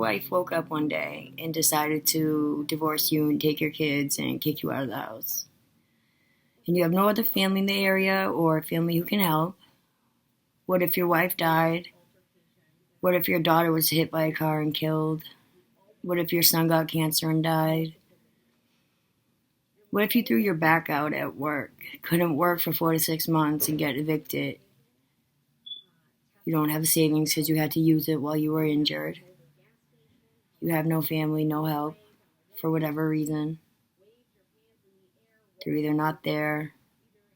wife woke up one day and decided to divorce you and take your kids and kick you out of the house, and you have no other family in the area or family who can help? What if your wife died? What if your daughter was hit by a car and killed? What if your son got cancer and died? What if you threw your back out at work, couldn't work for 4 to 6 months and get evicted? You don't have savings because you had to use it while you were injured. You have no family, no help, for whatever reason. They're either not there,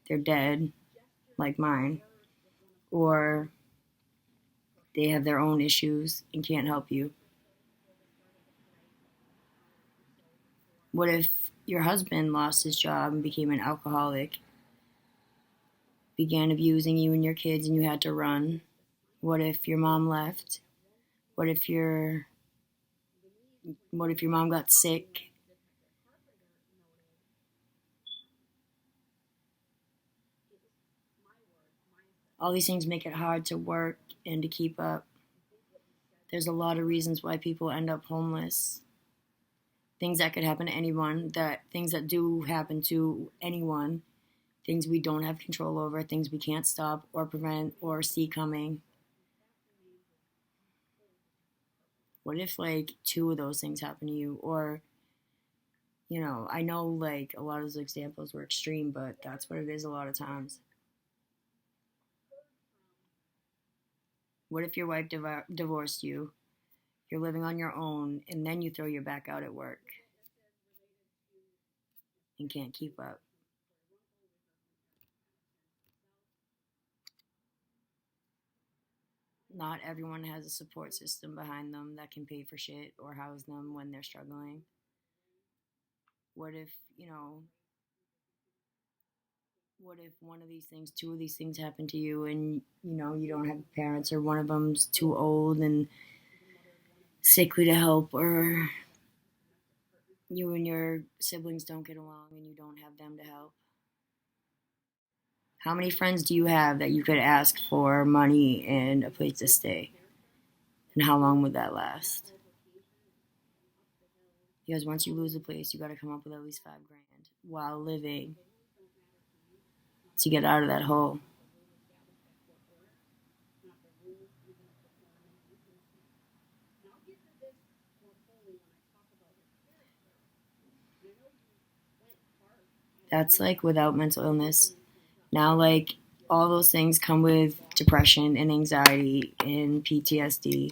they're dead, like mine, or they have their own issues and can't help you. What if your husband lost his job and became an alcoholic, began abusing you and your kids and you had to run? What if your mom left? What if your mom got sick? All these things make it hard to work and to keep up. There's a lot of reasons why people end up homeless. Things that could happen to anyone, things that do happen to anyone, things we don't have control over, things we can't stop or prevent or see coming. What if like 2 of those things happen to you? Or, I know like a lot of those examples were extreme, but that's what it is a lot of times. What if your wife divorced you? You're living on your own, and then you throw your back out at work and can't keep up. Not everyone has a support system behind them that can pay for shit or house them when they're struggling. What if, what if one of these things, 2 of these things happen to you and, you don't have parents, or one of them's too old and sickly to help, or you and your siblings don't get along and you don't have them to help? How many friends do you have that you could ask for money and a place to stay? And how long would that last? Because once you lose a place, you got to come up with at least $5,000 while living to get out of that hole. That's like without mental illness. Now, like, all those things come with depression and anxiety and PTSD.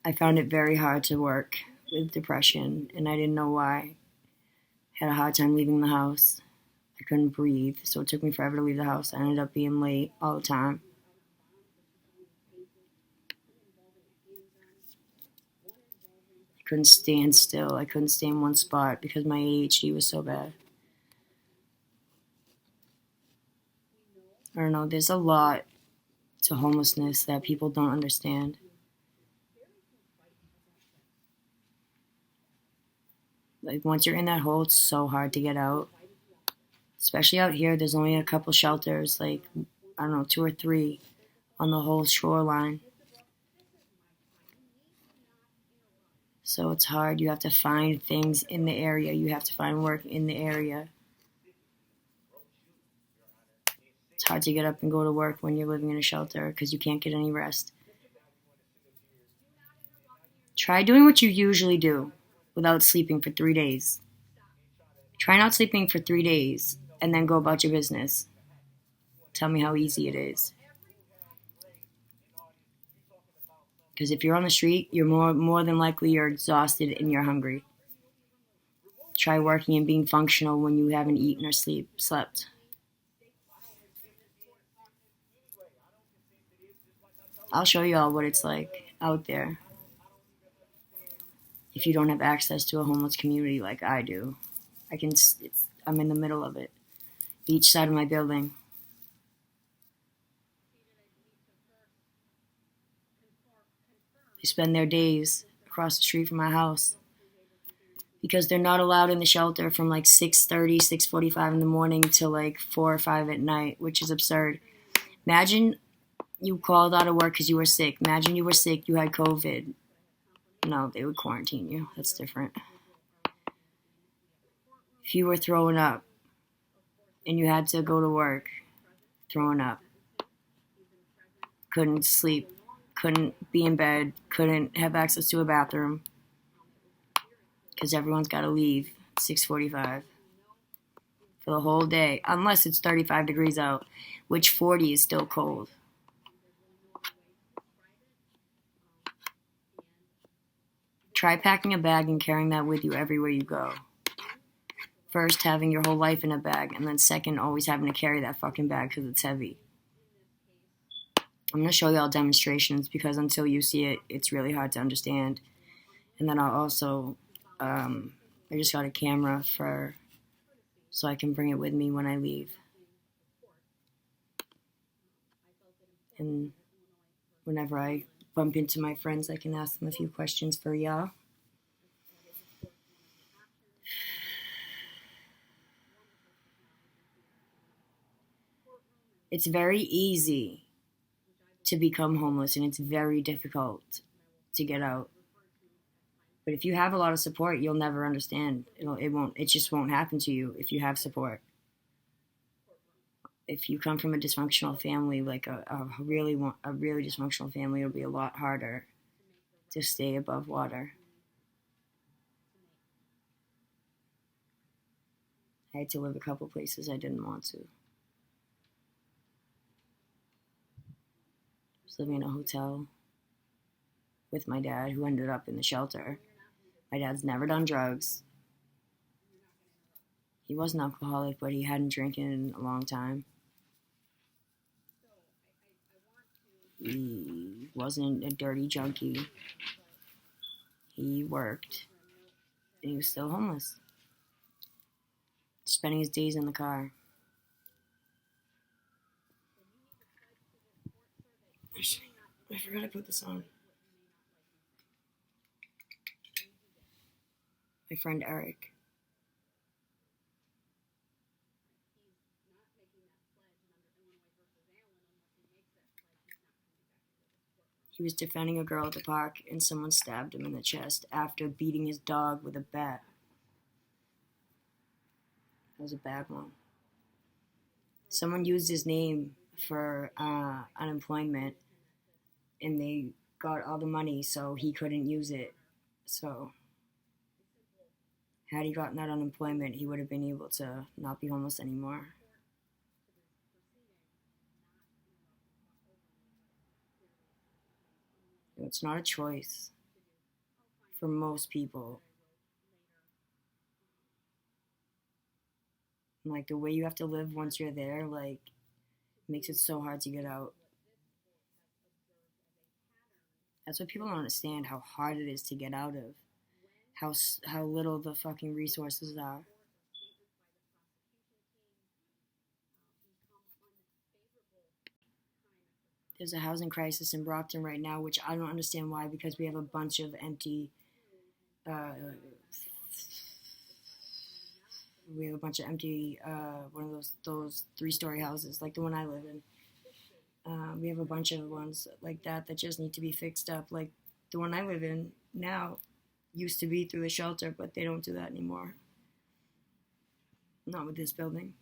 I found it very hard to work with depression, and I didn't know why. I had a hard time leaving the house. I couldn't breathe, so it took me forever to leave the house. I ended up being late all the time. I couldn't stand still. I couldn't stay in one spot because my ADHD was so bad. I don't know, there's a lot to homelessness that people don't understand. Like, once you're in that hole, it's so hard to get out. Especially out here, there's only a couple shelters, like, I don't know, 2 or 3 on the whole shoreline. So it's hard. You have to find things in the area. You have to find work in the area. It's hard to get up and go to work when you're living in a shelter because you can't get any rest. Try doing what you usually do without sleeping for 3 days. Try not sleeping for 3 days and then go about your business. Tell me how easy it is. Because if you're on the street, you're more than likely you're exhausted and you're hungry. Try working and being functional when you haven't eaten or slept. I'll show you all what it's like out there if you don't have access to a homeless community like I do. I'm in the middle of it, each side of my building. They spend their days across the street from my house because they're not allowed in the shelter from like 6:30, 6:45 in the morning till like 4 or 5 at night, which is absurd. Imagine You called out of work because you were sick. Imagine you were sick, you had COVID. No, they would quarantine you. That's different. If you were throwing up and you had to go to work throwing up, couldn't sleep, couldn't be in bed, couldn't have access to a bathroom because everyone's got to leave at 6:45 for the whole day, unless it's 35 degrees out, which 40 is still cold. Try packing a bag and carrying that with you everywhere you go. First, having your whole life in a bag, and then second, always having to carry that fucking bag because it's heavy. I'm going to show y'all demonstrations because until you see it, it's really hard to understand. And then I'll also, I just got a camera so I can bring it with me when I leave. And whenever I bump into my friends, I can ask them a few questions for y'all. It's very easy to become homeless, and it's very difficult to get out. But if you have a lot of support, you'll never understand. It just won't happen to you if you have support. If you come from a dysfunctional family, like a really dysfunctional family, it'll be a lot harder to stay above water. I had to live a couple places I didn't want to. I was living in a hotel with my dad, who ended up in the shelter. My dad's never done drugs. He was an alcoholic, but he hadn't drank in a long time. He wasn't a dirty junkie. He worked, and he was still homeless, spending his days in the car. I forgot to put this on. My friend Eric. He was defending a girl at the park, and someone stabbed him in the chest after beating his dog with a bat. That was a bad one. Someone used his name for unemployment, and they got all the money, so he couldn't use it. So, had he gotten that unemployment, he would have been able to not be homeless anymore. It's not a choice for most people. Like, the way you have to live once you're there, like, makes it so hard to get out. That's what people don't understand, how hard it is to get out of. How little the fucking resources are. There's a housing crisis in Brockton right now, which I don't understand why, because we have a bunch of empty one of those 3-story houses, like the one I live in. We have a bunch of ones like that just need to be fixed up. Like the one I live in now used to be through the shelter, but they don't do that anymore. Not with this building.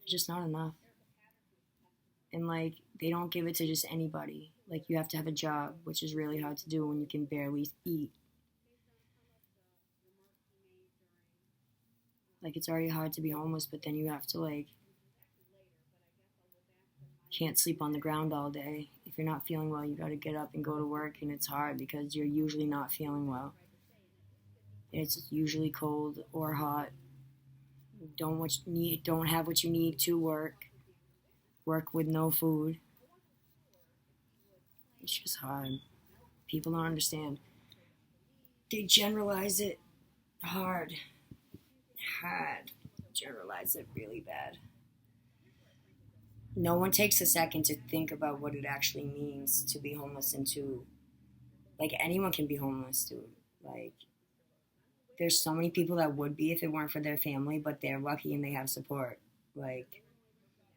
It's just not enough. And like, they don't give it to just anybody. Like, you have to have a job, which is really hard to do when you can barely eat. Like, it's already hard to be homeless, but then you have to, like, can't sleep on the ground all day. If you're not feeling well, you got to get up and go to work, and it's hard because you're usually not feeling well. It's usually cold or hot. Don't have what you need to work with no food. It's just hard. People don't understand. They generalize it hard. Generalize it really bad. No one takes a second to think about what it actually means to be homeless and to, like, anyone can be homeless, dude. Like, there's so many people that would be if it weren't for their family, but they're lucky and they have support. Like,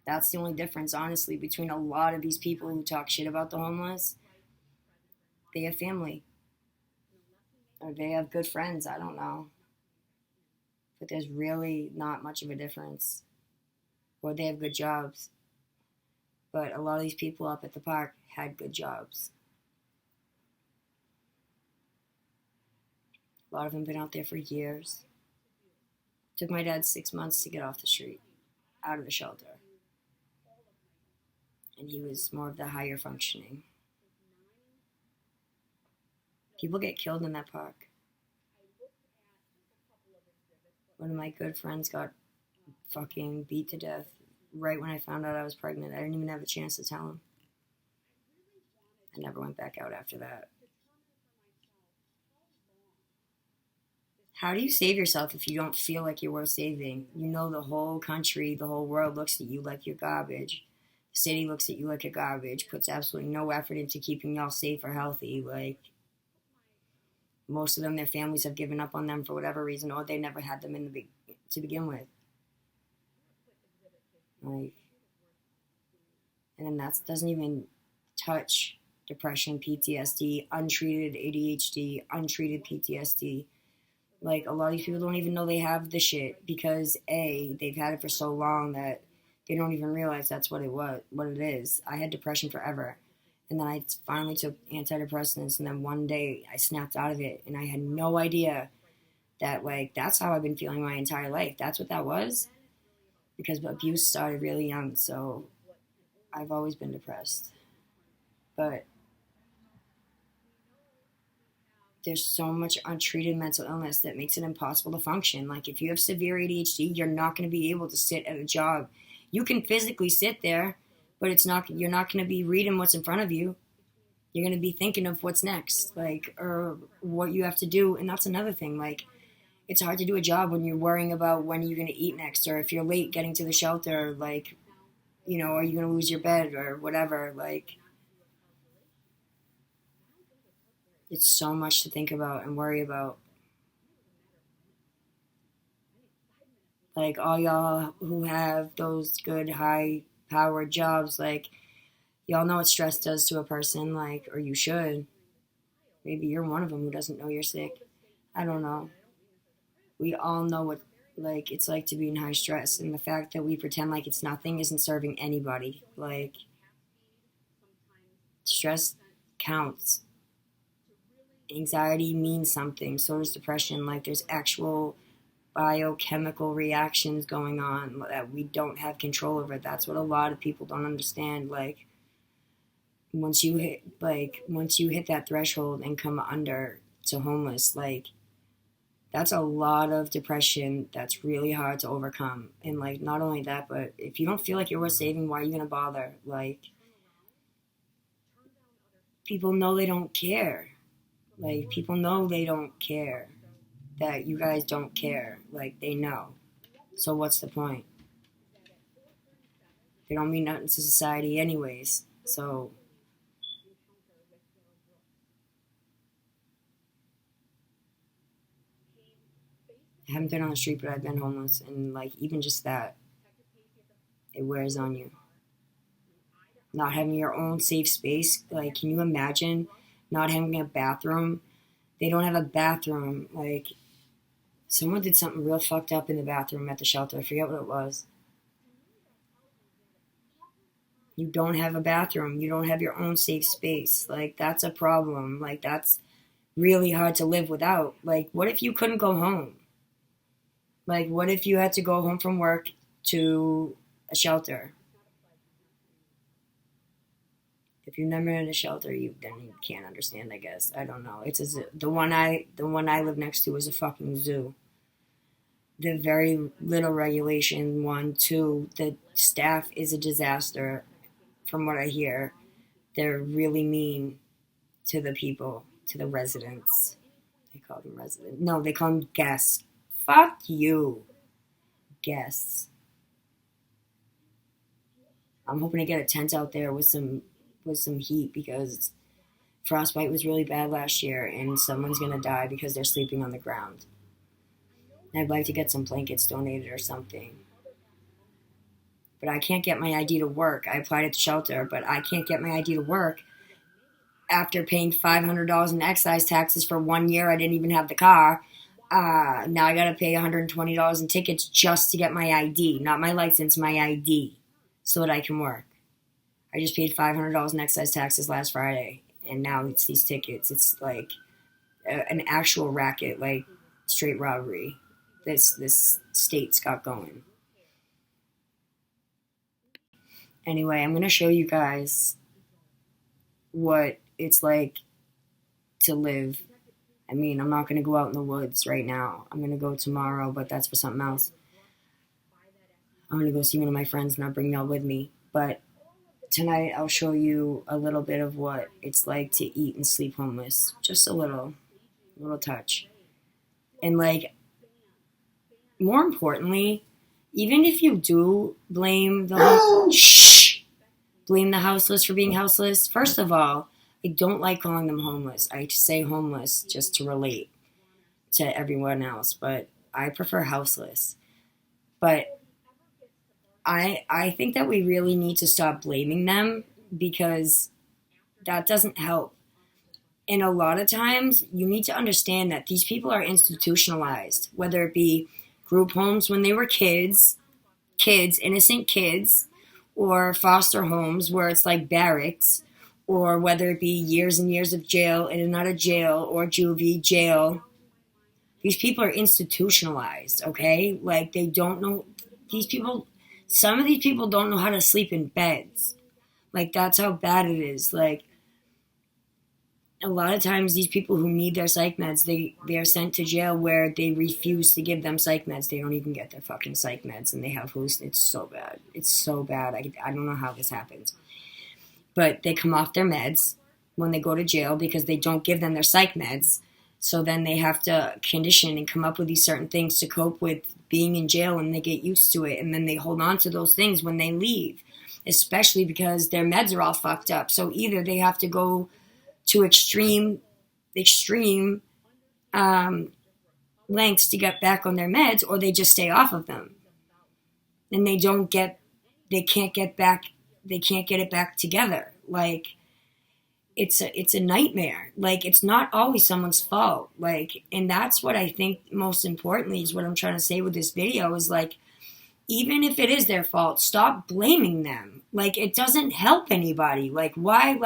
that's the only difference, honestly, between a lot of these people who talk shit about the homeless. They have family, or they have good friends. I don't know. But there's really not much of a difference. Or they have good jobs. But a lot of these people up at the park had good jobs. A lot of them been out there for years. It took my dad 6 months to get off the street, out of the shelter. And he was more of the higher functioning. People get killed in that park. One of my good friends got fucking beat to death right when I found out I was pregnant. I didn't even have a chance to tell him. I never went back out after that. How do you save yourself if you don't feel like you're worth saving? You know the whole country, the whole world looks at you like you're garbage. The city looks at you like you're garbage, puts absolutely no effort into keeping y'all safe or healthy. Like, most of them, their families have given up on them for whatever reason, or they never had them to begin with. Like, and then that doesn't even touch depression, PTSD, untreated ADHD, untreated PTSD. Like, a lot of these people don't even know they have the shit because they've had it for so long that they don't even realize that's what it is. I had depression forever. And then I finally took antidepressants, and then one day I snapped out of it, and I had no idea that, like, that's how I've been feeling my entire life. That's what that was. Because abuse started really young, so I've always been depressed. But there's so much untreated mental illness that makes it impossible to function. Like, if you have severe ADHD, you're not going to be able to sit at a job. You can physically sit there, but you're not going to be reading what's in front of you. You're going to be thinking of what's next, like, or what you have to do. And that's another thing. Like, it's hard to do a job when you're worrying about when you're going to eat next, or if you're late getting to the shelter, like, you know, are you going to lose your bed or whatever. Like, it's so much to think about and worry about. Like, all y'all who have those good, high-powered jobs, like, y'all know what stress does to a person, like, or you should. Maybe you're one of them who doesn't know you're sick. I don't know. We all know what, like, it's like to be in high stress, and the fact that we pretend like it's nothing isn't serving anybody. Like, stress counts. Anxiety means something. So does depression. Like, there's actual biochemical reactions going on that we don't have control over. That's what a lot of people don't understand. Like, once you hit that threshold and come under to homeless, like, that's a lot of depression that's really hard to overcome. And, like, not only that, but if you don't feel like you're worth saving, why are you gonna bother? Like, people know they don't care. Like, people know they don't care. That you guys don't care. Like, they know. So what's the point? They don't mean nothing to society anyways. So I haven't been on the street, but I've been homeless. And, like, even just that, it wears on you. Not having your own safe space. Like, can you imagine not having a bathroom? They don't have a bathroom. Like, someone did something real fucked up in the bathroom at the shelter. I forget what it was. You don't have a bathroom. You don't have your own safe space. Like, that's a problem. Like, that's really hard to live without. Like, what if you couldn't go home? Like, what if you had to go home from work to a shelter? If you've never been in a shelter, then you can't understand, I guess. I don't know. It's the one I live next to is a fucking zoo. The very little regulation, 1, 2, the staff is a disaster. From what I hear, they're really mean to the people, to the residents. They call them residents. No, they call them guests. Fuck you, guests. I'm hoping to get a tent out there with some heat, because frostbite was really bad last year, and someone's gonna die because they're sleeping on the ground. I'd like to get some blankets donated or something. but I can't get my ID to work. I applied at the shelter, but I can't get my ID to work after paying $500 in excise taxes for 1 year. I didn't even have the car. Now I gotta pay $120 in tickets just to get my ID, not my license, my ID, so that I can work. I just paid $500 in excise taxes last Friday, and now it's these tickets. It's like an actual racket, like straight robbery. This state's got going. Anyway, I'm gonna show you guys what it's like to live. I mean, I'm not gonna go out in the woods right now. I'm gonna go tomorrow, but that's for something else. I'm gonna go see one of my friends and I'll bring Mel with me. But tonight I'll show you a little bit of what it's like to eat and sleep homeless. Just a little touch. And like, more importantly, even if you do blame the houseless for being houseless, first of all, I don't like calling them homeless. I say homeless just to relate to everyone else, but I prefer houseless. But I think that we really need to stop blaming them, because that doesn't help. And a lot of times, you need to understand that these people are institutionalized, whether it be group homes when they were kids, innocent kids, or foster homes where it's like barracks, or whether it be years and years of jail, in and out of jail, or juvie, jail. These people are institutionalized, okay? Like, they don't know, some of these people don't know how to sleep in beds. Like, that's how bad it is. Like, a lot of times these people who need their psych meds, they are sent to jail where they refuse to give them psych meds. They don't even get their fucking psych meds, and they have it's so bad. It's so bad. I don't know how this happens. But they come off their meds when they go to jail because they don't give them their psych meds. So then they have to condition and come up with these certain things to cope with being in jail, and they get used to it. And then they hold on to those things when they leave, especially because their meds are all fucked up. So either they have to go to extreme lengths to get back on their meds, or they just stay off of them. And they can't get it back together. Like, it's a nightmare. Like, it's not always someone's fault. Like, and that's what I think most importantly is what I'm trying to say with this video is, like, even if it is their fault, stop blaming them. Like, it doesn't help anybody. Like, why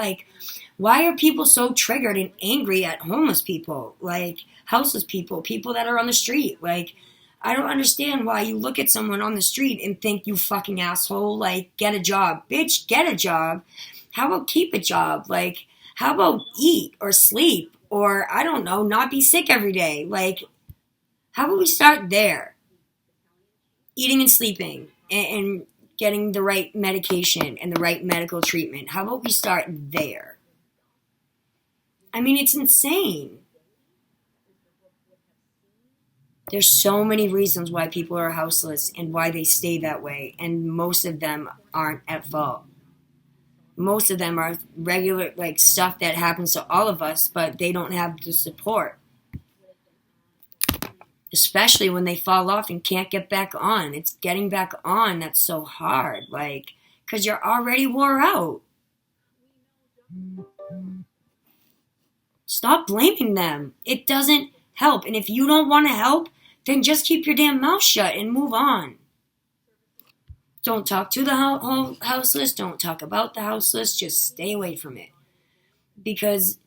are people so triggered and angry at homeless people? Like, houseless people that are on the street. Like, I don't understand why you look at someone on the street and think, you fucking asshole, like, get a job. Bitch, get a job. How about keep a job? Like, how about eat or sleep or, I don't know, not be sick every day? Like, how about we start there? Eating and sleeping and getting the right medication and the right medical treatment. How about we start there? I mean, it's insane. There's so many reasons why people are houseless and why they stay that way, and most of them aren't at fault. Most of them are regular, like, stuff that happens to all of us, but they don't have the support. Especially when they fall off and can't get back on. It's getting back on that's so hard, like, because you're already wore out. Stop blaming them. It doesn't help. And if you don't want to help, then just keep your damn mouth shut and move on. Don't talk to the houseless. Don't talk about the houseless. Just stay away from it. Because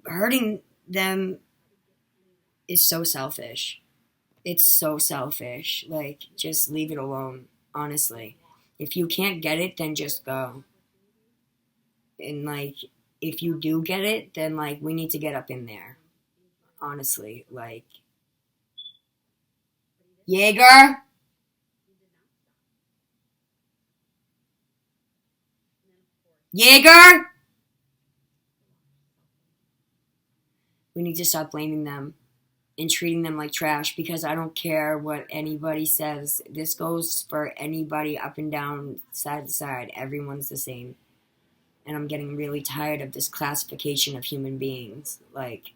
hurting them is so selfish. It's so selfish. Like, just leave it alone, honestly. If you can't get it, then just go. And, like, if you do get it, then, like, we need to get up in there. Honestly, like, Jaeger? Jaeger? We need to stop blaming them and treating them like trash, because I don't care what anybody says. This goes for anybody up and down, side to side. Everyone's the same. And I'm getting really tired of this classification of human beings. Like,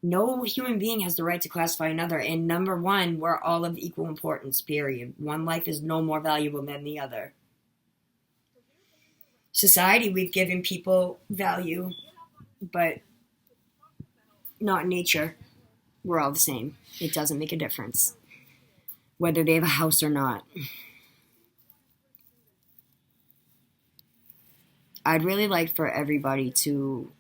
no human being has the right to classify another. And number one, we're all of equal importance, period. One life is no more valuable than the other. society, we've given people value, but not nature. We're all the same. It doesn't make a difference whether they have a house or not. I'd really like for everybody to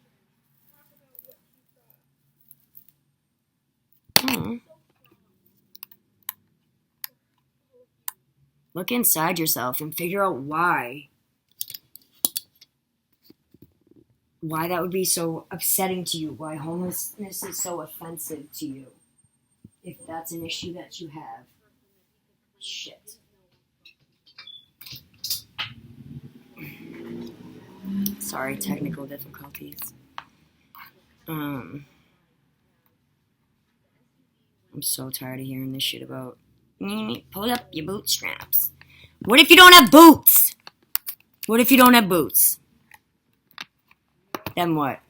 look inside yourself and figure out why that would be so upsetting to you, why homelessness is so offensive to you, if that's an issue that you have. Shit. Sorry, technical difficulties. I'm so tired of hearing this shit about pull up your bootstraps. What if you don't have boots? What if you don't have boots? Then what?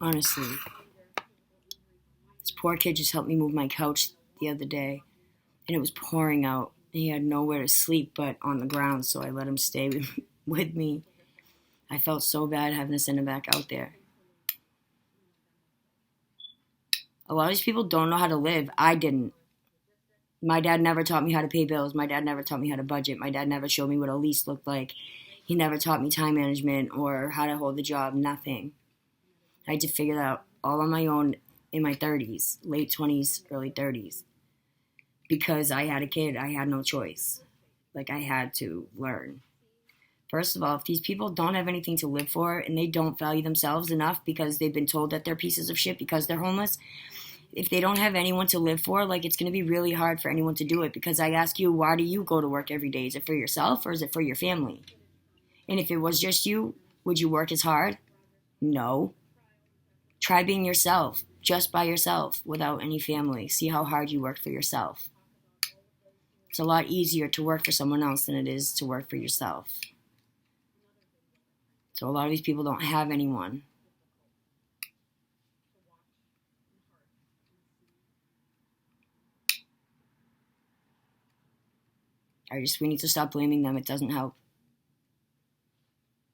Honestly. This poor kid just helped me move my couch the other day, and it was pouring out. He had nowhere to sleep but on the ground, so I let him stay with me. I felt so bad having to send him back out there. A lot of these people don't know how to live. I didn't. My dad never taught me how to pay bills. My dad never taught me how to budget. My dad never showed me what a lease looked like. He never taught me time management or how to hold a job. Nothing. I had to figure that out all on my own in my 30s, late 20s, early 30s. Because I had a kid, I had no choice. Like, I had to learn. First of all, if these people don't have anything to live for and they don't value themselves enough because they've been told that they're pieces of shit because they're homeless, if they don't have anyone to live for, like, it's going to be really hard for anyone to do it. Because I ask you, why do you go to work every day? Is it for yourself or is it for your family? And if it was just you, would you work as hard? No. Try being yourself, just by yourself, without any family. See how hard you work for yourself. It's a lot easier to work for someone else than it is to work for yourself. So a lot of these people don't have anyone. We need to stop blaming them. It doesn't help.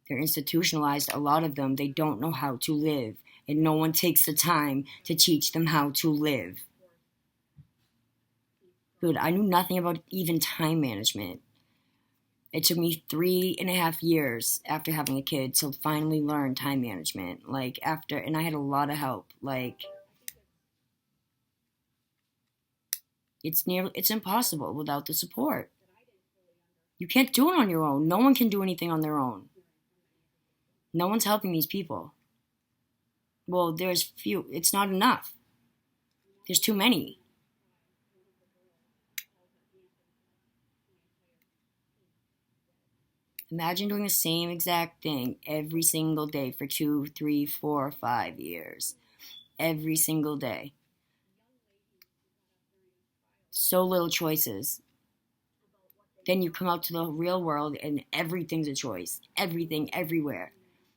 They're institutionalized. A lot of them, they don't know how to live. And no one takes the time to teach them how to live. Dude, I knew nothing about even time management. It took me 3.5 years after having a kid to finally learn time management. And I had a lot of help. It's impossible without the support. You can't do it on your own. No one can do anything on their own. No one's helping these people. Well, there's few. It's not enough. There's too many. Imagine doing the same exact thing every single day for 2, 3, 4, 5 years. Every single day. So little choices. Then you come out to the real world and everything's a choice. Everything, everywhere.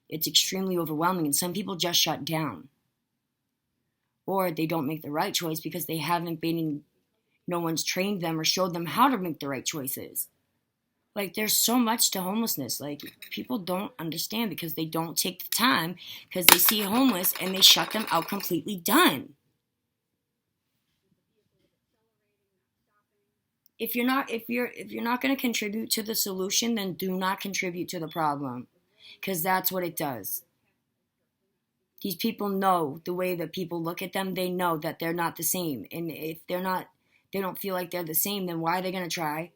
It's extremely overwhelming, and some people just shut down. Or they don't make the right choice because they haven't been, no one's trained them or showed them how to make the right choices. There's so much to homelessness. People don't understand because they don't take the time because they see homeless and they shut them out completely. Done. If you're not going to contribute to the solution, then do not contribute to the problem, because that's what it does. These people know the way that people look at them. They know that they're not the same, and if they don't feel like they're the same, then why are they going to try?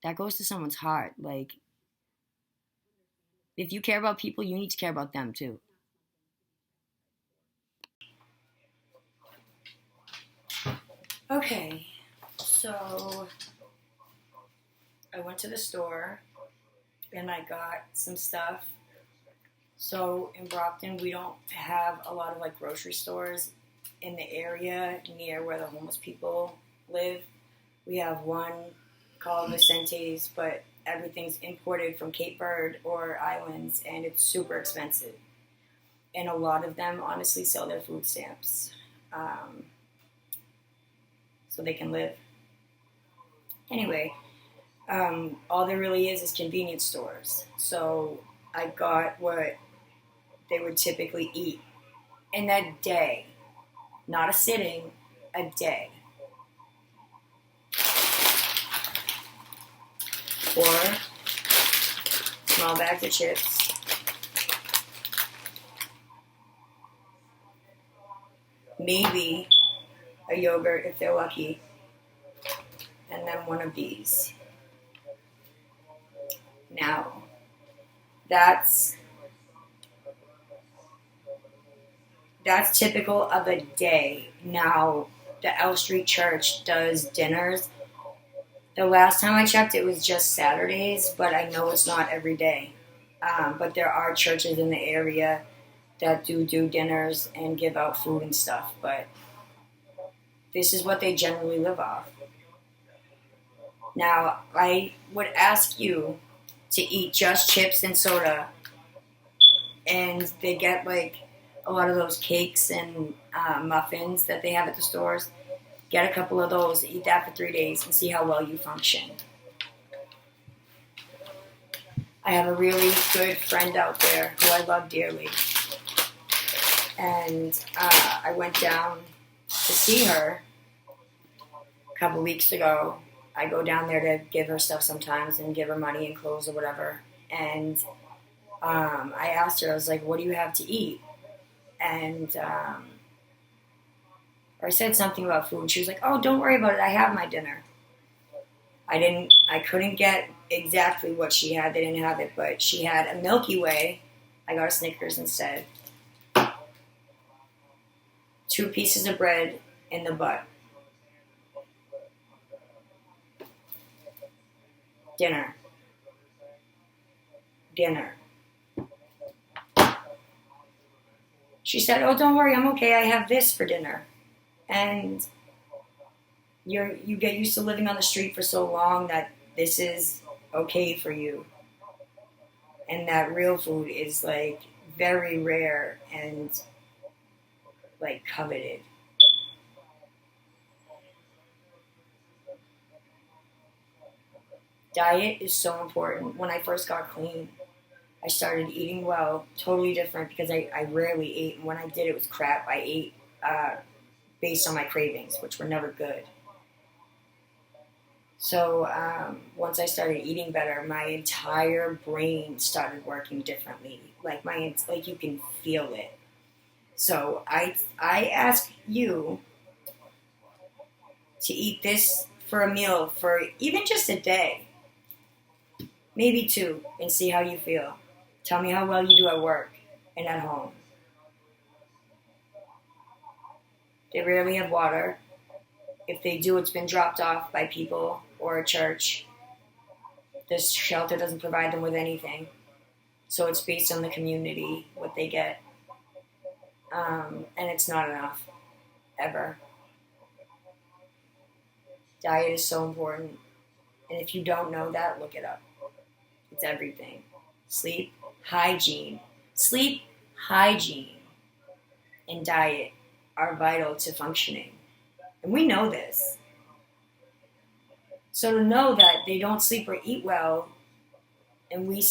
That goes to someone's heart. If you care about people, you need to care about them too. Okay, so I went to the store and I got some stuff. So in Brockton, we don't have a lot of grocery stores in the area near where the homeless people live. We have one called Vicente's, but everything's imported from Cape Verde or islands, and it's super expensive. And a lot of them honestly sell their food stamps so they can live. Anyway, All there really is convenience stores. So I got what they would typically eat in that day. Not a sitting, a day. Or small bags of chips. Maybe a yogurt if they're lucky. And then one of these. Now, that's typical of a day. Now, the L Street Church does dinners. The last time I checked, it was just Saturdays, but I know it's not every day. But there are churches in the area that do dinners and give out food and stuff. But this is what they generally live off. Now, I would ask you to eat just chips and soda, and they get like a lot of those cakes and muffins that they have at the stores. Get a couple of those, eat that for 3 days, and see how well you function. I have a really good friend out there who I love dearly. And I went down to see her a couple weeks ago. I go down there to give her stuff sometimes and give her money and clothes or whatever. And I asked her, I was like, what do you have to eat? And or I said something about food. She was like, oh, don't worry about it. I have my dinner. I couldn't get exactly what she had. They didn't have it, but she had a Milky Way. I got a Snickers instead. 2 pieces of bread in the butt. Dinner. She said, oh, don't worry, I'm okay. I have this for dinner. And you get used to living on the street for so long that this is okay for you. And that real food is like very rare and like coveted. Diet is so important. When I first got clean, I started eating well, totally different because I rarely ate. And when I did, it was crap. I ate based on my cravings, which were never good. So once I started eating better, my entire brain started working differently. Like you can feel it. So I ask you to eat this for a meal for even just a day, maybe 2, and see how you feel. Tell me how well you do at work and at home. They rarely have water. If they do, it's been dropped off by people or a church. This shelter doesn't provide them with anything. So it's based on the community, what they get. And it's not enough, ever. Diet is so important. And if you don't know that, look it up. It's everything. Sleep, hygiene, and diet are vital to functioning. And we know this. So to know that they don't sleep or eat well, and we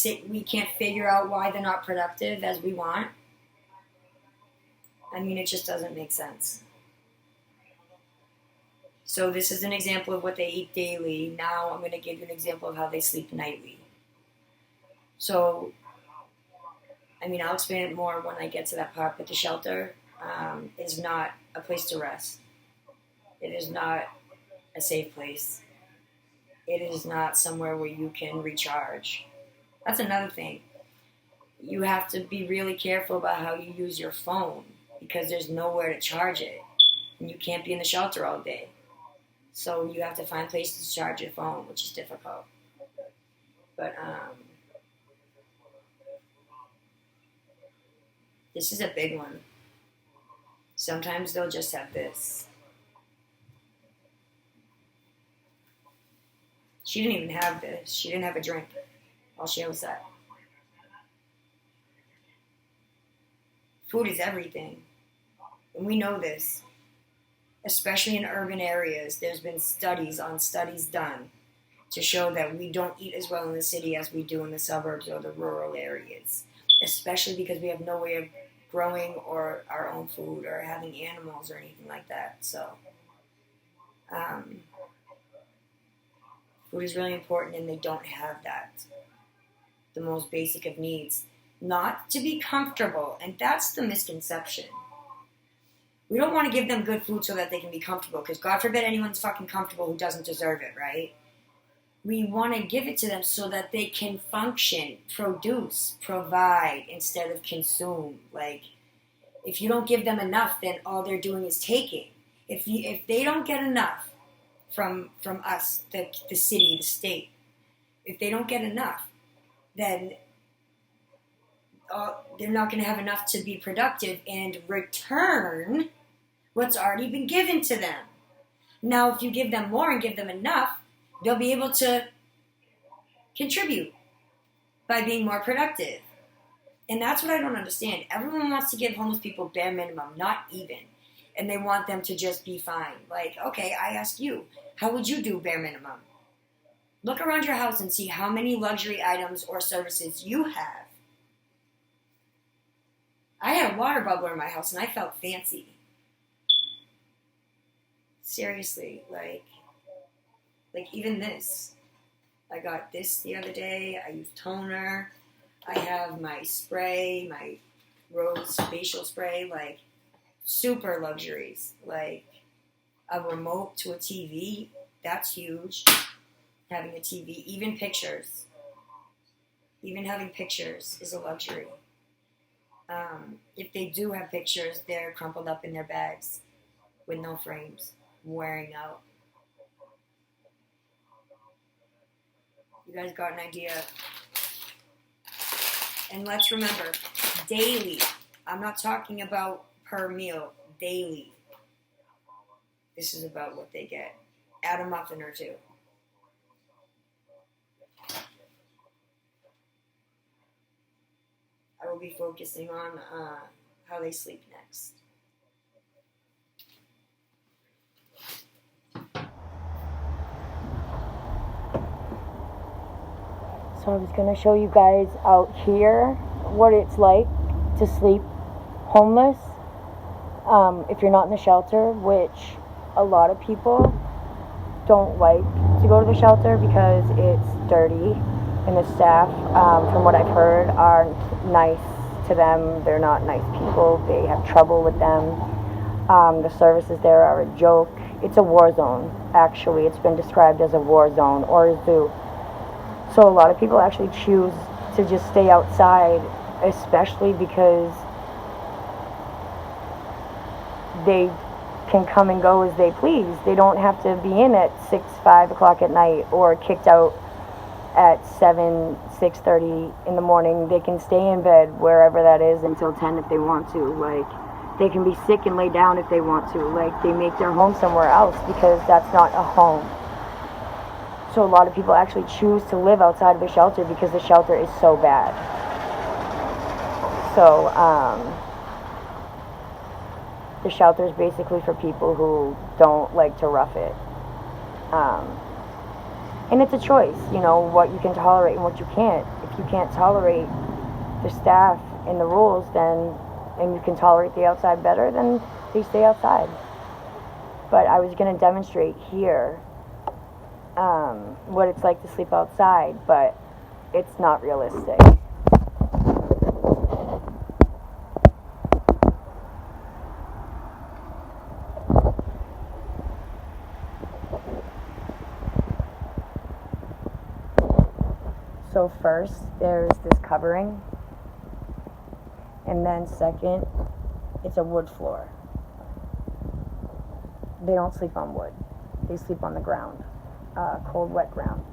can't figure out why they're not productive as we want, I mean, it just doesn't make sense. So this is an example of what they eat daily. Now I'm going to give you an example of how they sleep nightly. So, I mean, I'll explain it more when I get to that part, but the shelter is not a place to rest. It is not a safe place. It is not somewhere where you can recharge. That's another thing. You have to be really careful about how you use your phone because there's nowhere to charge it. And you can't be in the shelter all day. So you have to find places to charge your phone, which is difficult. But this is a big one. Sometimes they'll just have this. She didn't even have this. She didn't have a drink. All she had was that. Food is everything. And we know this. Especially in urban areas, there's been studies on studies done to show that we don't eat as well in the city as we do in the suburbs or the rural areas, especially because we have no way of growing or our own food or having animals or anything like that. So food is really important, and they don't have that. The most basic of needs. Not to be comfortable, and that's the misconception. We don't want to give them good food so that they can be comfortable, because God forbid anyone's fucking comfortable who doesn't deserve it, right? We want to give it to them so that they can function, produce, provide, instead of consume. Like, if you don't give them enough, then all they're doing is taking. If they don't get enough from us, the city, the state, if they don't get enough, then they're not going to have enough to be productive and return what's already been given to them. Now, if you give them more and give them enough, they'll be able to contribute by being more productive. And that's what I don't understand. Everyone wants to give homeless people bare minimum, not even. And they want them to just be fine. Like, okay, I ask you, how would you do bare minimum? Look around your house and see how many luxury items or services you have. I had a water bubbler in my house and I felt fancy. Seriously, like even this. I got this the other day. I use toner. I have my spray, my rose facial spray, like super luxuries. Like a remote to a TV, that's huge. Having a TV, even pictures. Even having pictures is a luxury. If they do have pictures, they're crumpled up in their bags with no frames, wearing out. You guys got an idea? And let's remember, daily. I'm not talking about per meal, daily. This is about what they get. Add a muffin or two. I will be focusing on how they sleep next. So I was going to show you guys out here what it's like to sleep homeless if you're not in the shelter, which a lot of people don't like to go to the shelter because it's dirty, and the staff, from what I've heard, aren't nice to them. They're not nice people. They have trouble with them. The services there are a joke. It's a war zone, actually. It's been described as a war zone or a zoo. So a lot of people actually choose to just stay outside, especially because they can come and go as they please. They don't have to be in at 5 o'clock at night or kicked out at 6:30 in the morning. They can stay in bed wherever that is until 10 if they want to. Like, they can be sick and lay down if they want to. Like, they make their home somewhere else because that's not a home. So a lot of people actually choose to live outside of a shelter because the shelter is so bad. So the shelter is basically for people who don't like to rough it. And it's a choice, you know, what you can tolerate and what you can't. If you can't tolerate the staff and the rules, then, and you can tolerate the outside better, then they stay outside. But I was going to demonstrate here what it's like to sleep outside, but it's not realistic. So first, there's this covering, and then second, it's a wood floor. They don't sleep on wood. They sleep on the ground, cold, wet ground.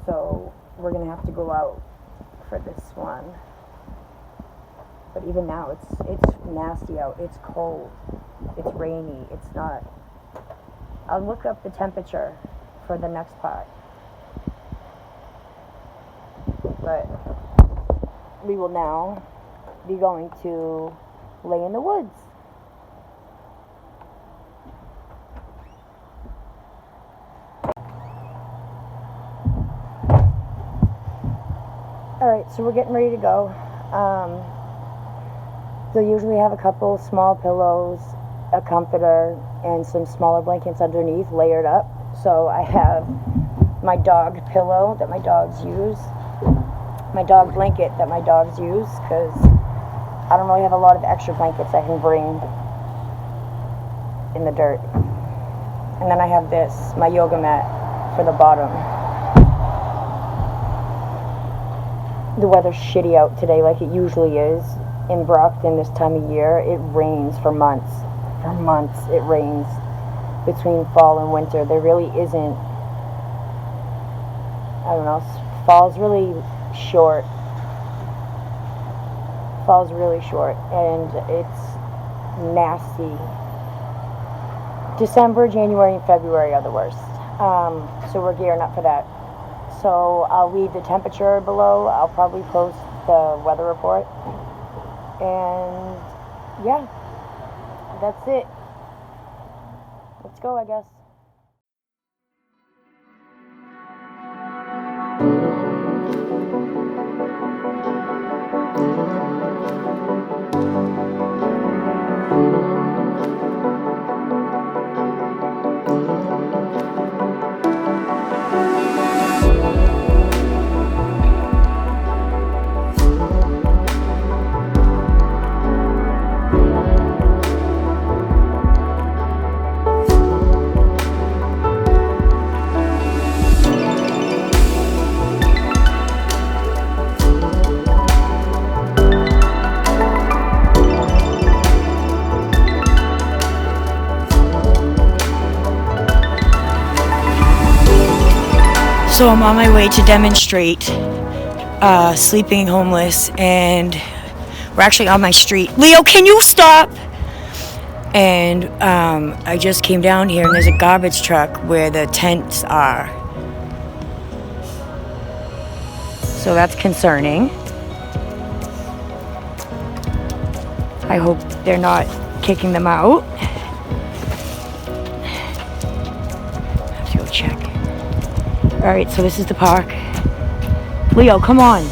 So we're gonna have to go out for this one. But even now, it's nasty out. It's cold. It's rainy. It's not. I'll look up the temperature for the next part. But we will now be going to lay in the woods. Alright, so we're getting ready to go. They'll usually have a couple small pillows, a comforter, and some smaller blankets underneath, layered up. So I have my dog pillow that my dogs use, my dog blanket that my dogs use, because I don't really have a lot of extra blankets I can bring in the dirt. And then I have this, my yoga mat for the bottom. The weather's shitty out today like it usually is. In Brockton this time of year, it rains for months. For months it rains between fall and winter. There really isn't, I don't know, fall's really short. Fall's really short and it's nasty. December, January, and February are the worst. So we're gearing up for that. So I'll leave the temperature below. I'll probably post the weather report. And yeah, that's it. Let's go, I guess. So I'm on my way to demonstrate sleeping homeless, and we're actually on my street. Leo, can you stop? And I just came down here, and there's a garbage truck where the tents are. So that's concerning. I hope they're not kicking them out. I have to go check. Alright, so this is the park. Leo, come on.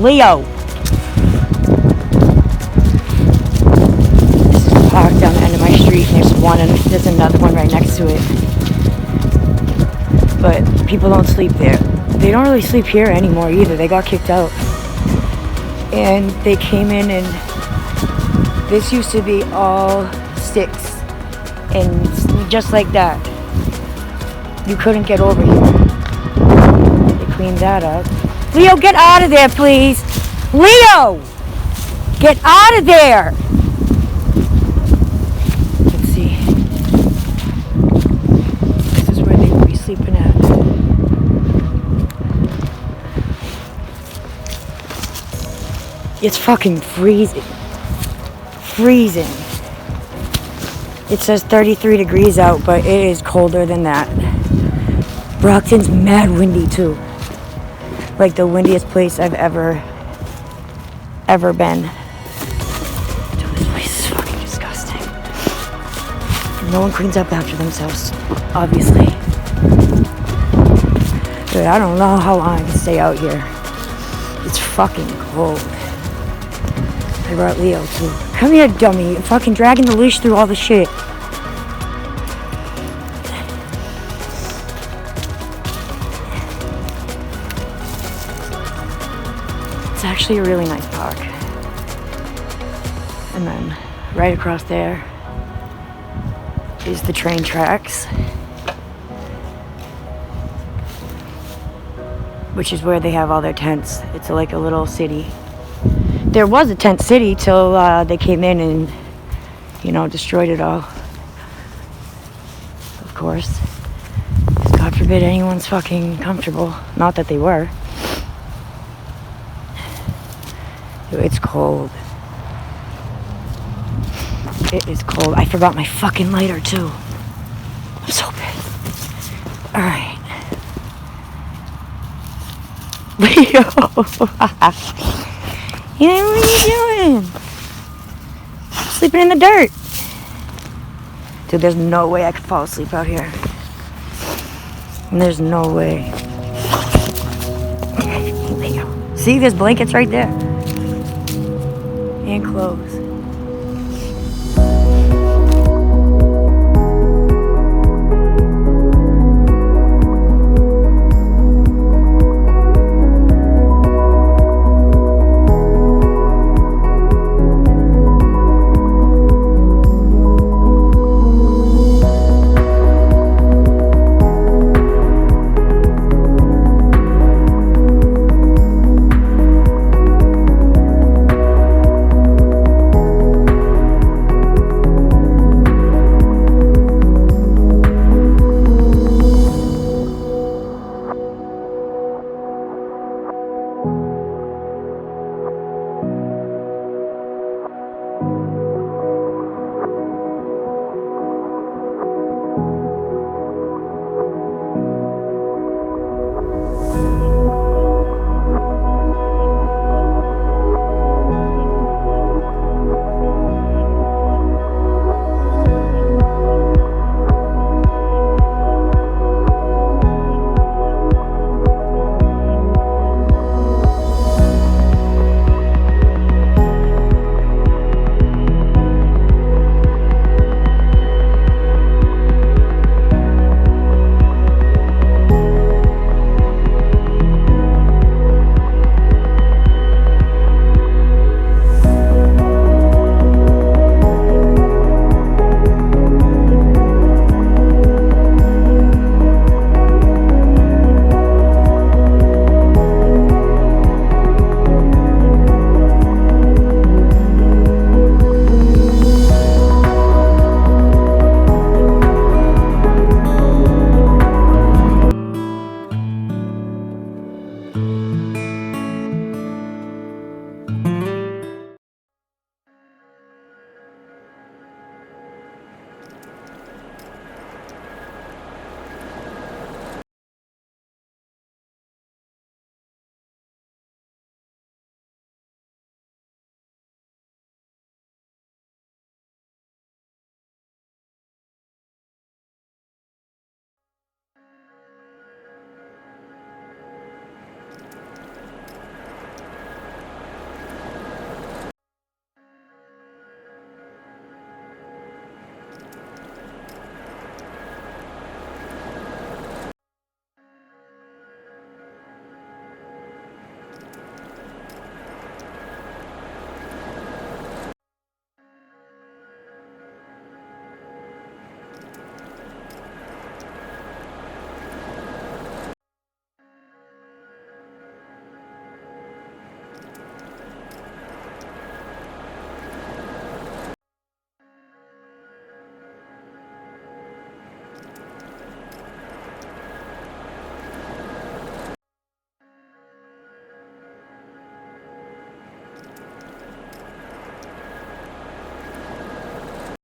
Leo! This is the park down the end of my street, and there's one, and there's another one right next to it. But people don't sleep there. They don't really sleep here anymore either. They got kicked out. And they came in, and this used to be all sticks. And just like that, you couldn't get over here. Clean that up. Leo, get out of there, please. Leo! Get out of there! Let's see. This is where they will be sleeping at. It's fucking freezing. Freezing. It says 33 degrees out, but it is colder than that. Brockton's mad windy too. Like the windiest place I've ever been. Dude, this place is fucking disgusting. No one cleans up after themselves, obviously. Dude, I don't know how long I can stay out here. It's fucking cold. I brought Leo too. Come here, dummy. You're fucking dragging the leash through all the shit. It's actually a really nice park. And then right across there is the train tracks, which is where they have all their tents. It's like a little city. There was a tent city till they came in and, you know, destroyed it all. Of course. 'Cause God forbid anyone's fucking comfortable. Not that they were. It's cold. It is cold. I forgot my fucking lighter too. I'm so pissed. Alright. Leo! Yeah, what are you doing? Sleeping in the dirt. Dude, there's no way I could fall asleep out here. And there's no way. Leo, See, there's blankets right there. And clothes.